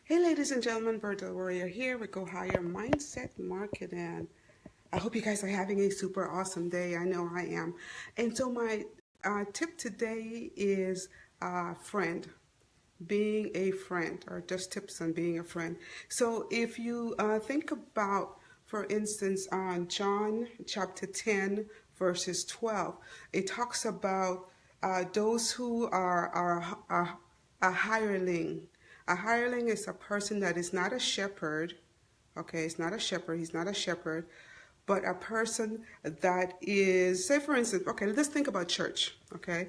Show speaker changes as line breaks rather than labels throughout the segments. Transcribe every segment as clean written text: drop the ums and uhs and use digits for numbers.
Hey ladies and gentlemen, Berdel Warrior here with Go Higher Mindset Marketing. I hope you guys are having a super awesome day. I know I am. And so my tip today is friend, being a friend, or just tips on being a friend. So if you think about, for instance, on John chapter 10, verses 12, it talks about those who are a hireling. A hireling is a person that is not a shepherd. Okay, it's not a shepherd. He's not a shepherd, but a person that is, say for instance, okay, let's think about church. Okay,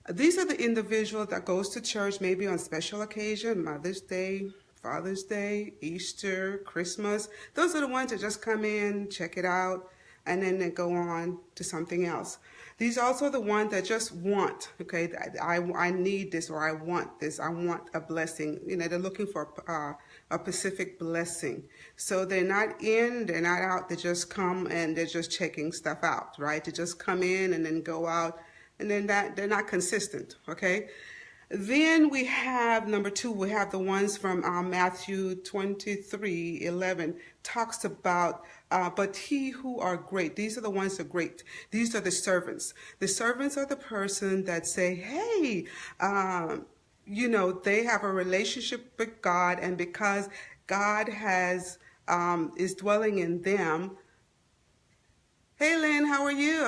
these are the individuals that goes to church maybe on special occasion, Mother's Day, Father's Day, Easter, Christmas. Those are the ones that just come in, check it out, and then they go on to something else. These are also the ones that just want, okay, I need this, or I want this, I want a blessing. You know, they're looking for a specific blessing. So they're not in, they're not out, they just come and they're just checking stuff out, right? They just come in and then go out, and then they're not consistent, okay? Then we have number 2, we have the ones from Matthew 23:11, talks about, but he who are great, these are the ones that are great. These are the servants. The servants are the person that say, hey, you know, they have a relationship with God, and because God has is dwelling in them. Hey Lynn, how are you?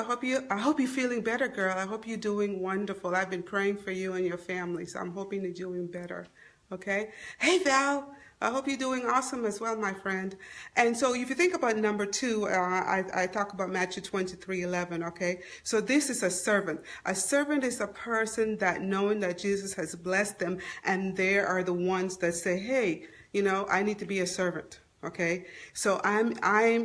I hope you're feeling better, girl. I hope you're doing wonderful. I've been praying for you and your family, so I'm hoping you're doing better. Okay? Hey Val, I hope you're doing awesome as well, my friend. And so if you think about number 2, I talk about Matthew 23:11, okay? So this is a servant. A servant is a person that, knowing that Jesus has blessed them, and they are the ones that say, hey, you know, I need to be a servant, okay? So I'm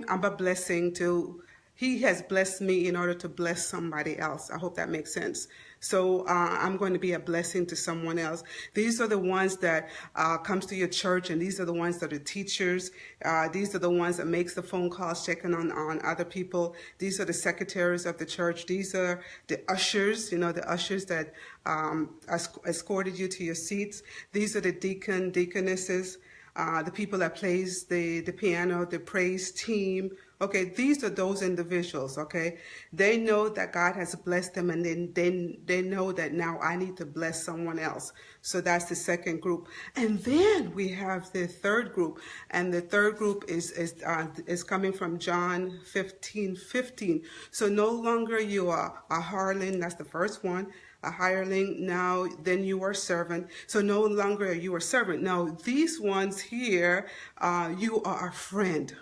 a blessing to, he has blessed me in order to bless somebody else. I hope that makes sense. So I'm going to be a blessing to someone else. These are the ones that comes to your church, and these are the ones that are teachers. These are the ones that makes the phone calls, checking on other people. These are the secretaries of the church. These are the ushers, you know, the ushers that escorted you to your seats. These are the deaconesses. The people that plays the piano, the praise team. Okay, these are those individuals, okay? They know that God has blessed them, and then they know that now I need to bless someone else. So that's the second group. And then we have the third group, and the third group is coming from John 15:15. So no longer you are a hireling, that's the first one. A hireling, now then you are servant. So no longer are you a servant. Now these ones here, you are a friend.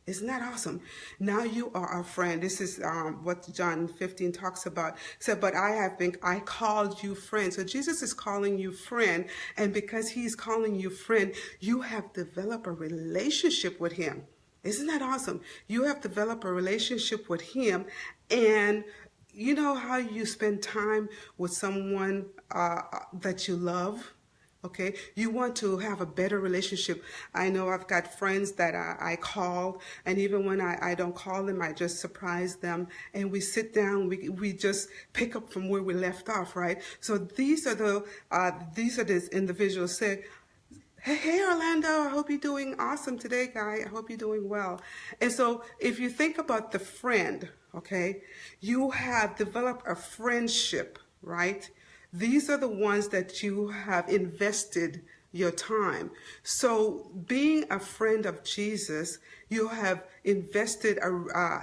Isn't that awesome? Now you are a friend. This is what John 15 talks about. So, but I called you friend. So Jesus is calling you friend. And because he's calling you friend, you have developed a relationship with him. Isn't that awesome? You have developed a relationship with him, and you know how you spend time with someone that you love? Okay, you want to have a better relationship. I know I've got friends that I call, and even when I don't call them, I just surprise them, and we sit down, we just pick up from where we left off, right? So these are the individuals say, hey Orlando, I hope you're doing awesome today, guy. I hope you're doing well. And so if you think about the friend, okay, you have developed a friendship, right? These are the ones that you have invested your time. So being a friend of Jesus, you have invested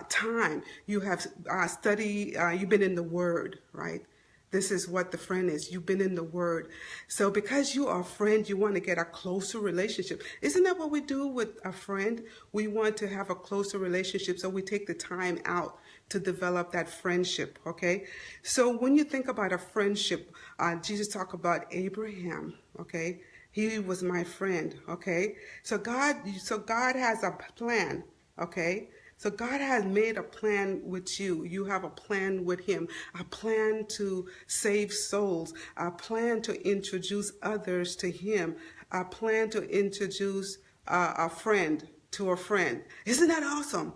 time. You have studied, you've been in the Word, right? This is what the friend is. You've been in the Word. So because you are a friend, you want to get a closer relationship. Isn't that what we do with a friend? We want to have a closer relationship, so we take the time out to develop that friendship, okay? So when you think about a friendship, Jesus talked about Abraham, okay? He was my friend, okay? So God has a plan, okay? So God has made a plan with you. You have a plan with him, a plan to save souls, a plan to introduce others to him, a plan to introduce a friend to a friend. Isn't that awesome?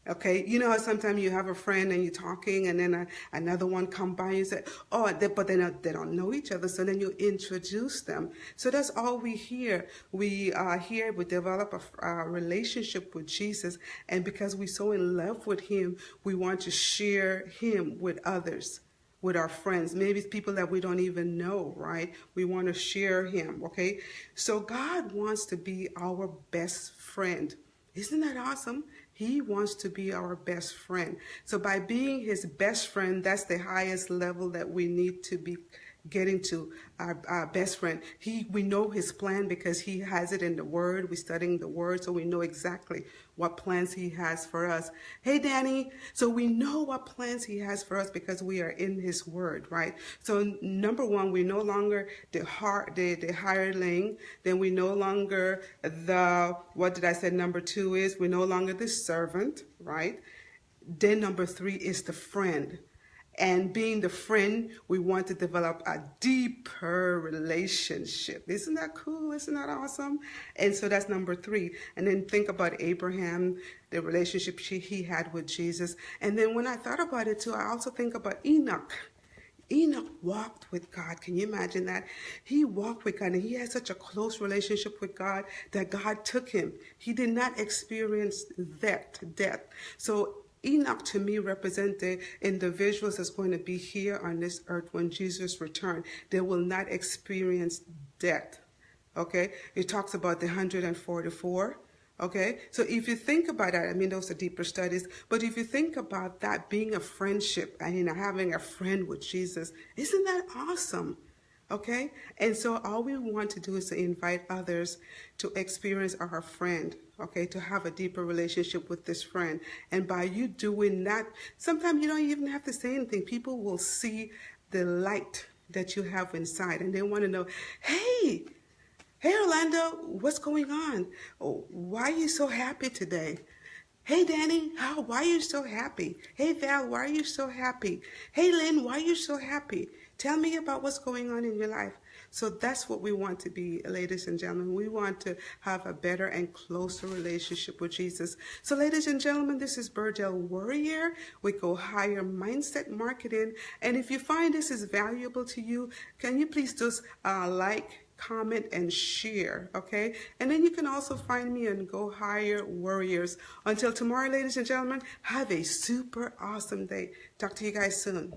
Okay, you know how sometimes you have a friend and you're talking, and then another one come by and you say, "Oh," but they don't know each other. So then you introduce them. So that's all we hear. We here we develop a relationship with Jesus, and because we're so in love with Him, we want to share Him with others, with our friends, maybe it's people that we don't even know, right? We want to share Him. Okay, so God wants to be our best friend. Isn't that awesome? He wants to be our best friend. So by being His best friend, that's the highest level that we need to be getting to, our best friend. We know His plan because He has it in the Word. We're studying the Word, so we know exactly what plans He has for us. Hey, Danny. So we know what plans He has for us because we are in His Word, right? So number one, we're no longer the hireling. Then we no longer what did I say number two is? We're no longer the servant, right? Then number three is the friend. And being the friend, we want to develop a deeper relationship. Isn't that cool? Isn't that awesome? And so that's number three. And then think about Abraham, the relationship he had with Jesus. And then when I thought about it too, I also think about Enoch. Enoch walked with God. Can you imagine that? He walked with God, and he had such a close relationship with God that God took him. He did not experience death. So Enoch to me represent the individuals that's going to be here on this earth when Jesus returns. They will not experience death. Okay? It talks about the 144. Okay? So if you think about that, I mean, those are deeper studies, but if you think about that being a friendship, I mean, having a friend with Jesus, isn't that awesome? Okay? And so all we want to do is to invite others to experience our friend, okay, to have a deeper relationship with this friend. And by you doing that, sometimes you don't even have to say anything. People will see the light that you have inside, and they want to know, hey, Orlando, what's going on? Oh, why are you so happy today? Hey, Danny, why are you so happy? Hey, Val, why are you so happy? Hey, Lynn, why are you so happy? Tell me about what's going on in your life. So that's what we want to be, ladies and gentlemen. We want to have a better and closer relationship with Jesus. So, ladies and gentlemen, this is Berdel Warrior with Go Higher Mindset Marketing. And if you find this is valuable to you, can you please just like, comment, and share, okay? And then you can also find me on Go Higher Warriors. Until tomorrow, ladies and gentlemen, have a super awesome day. Talk to you guys soon.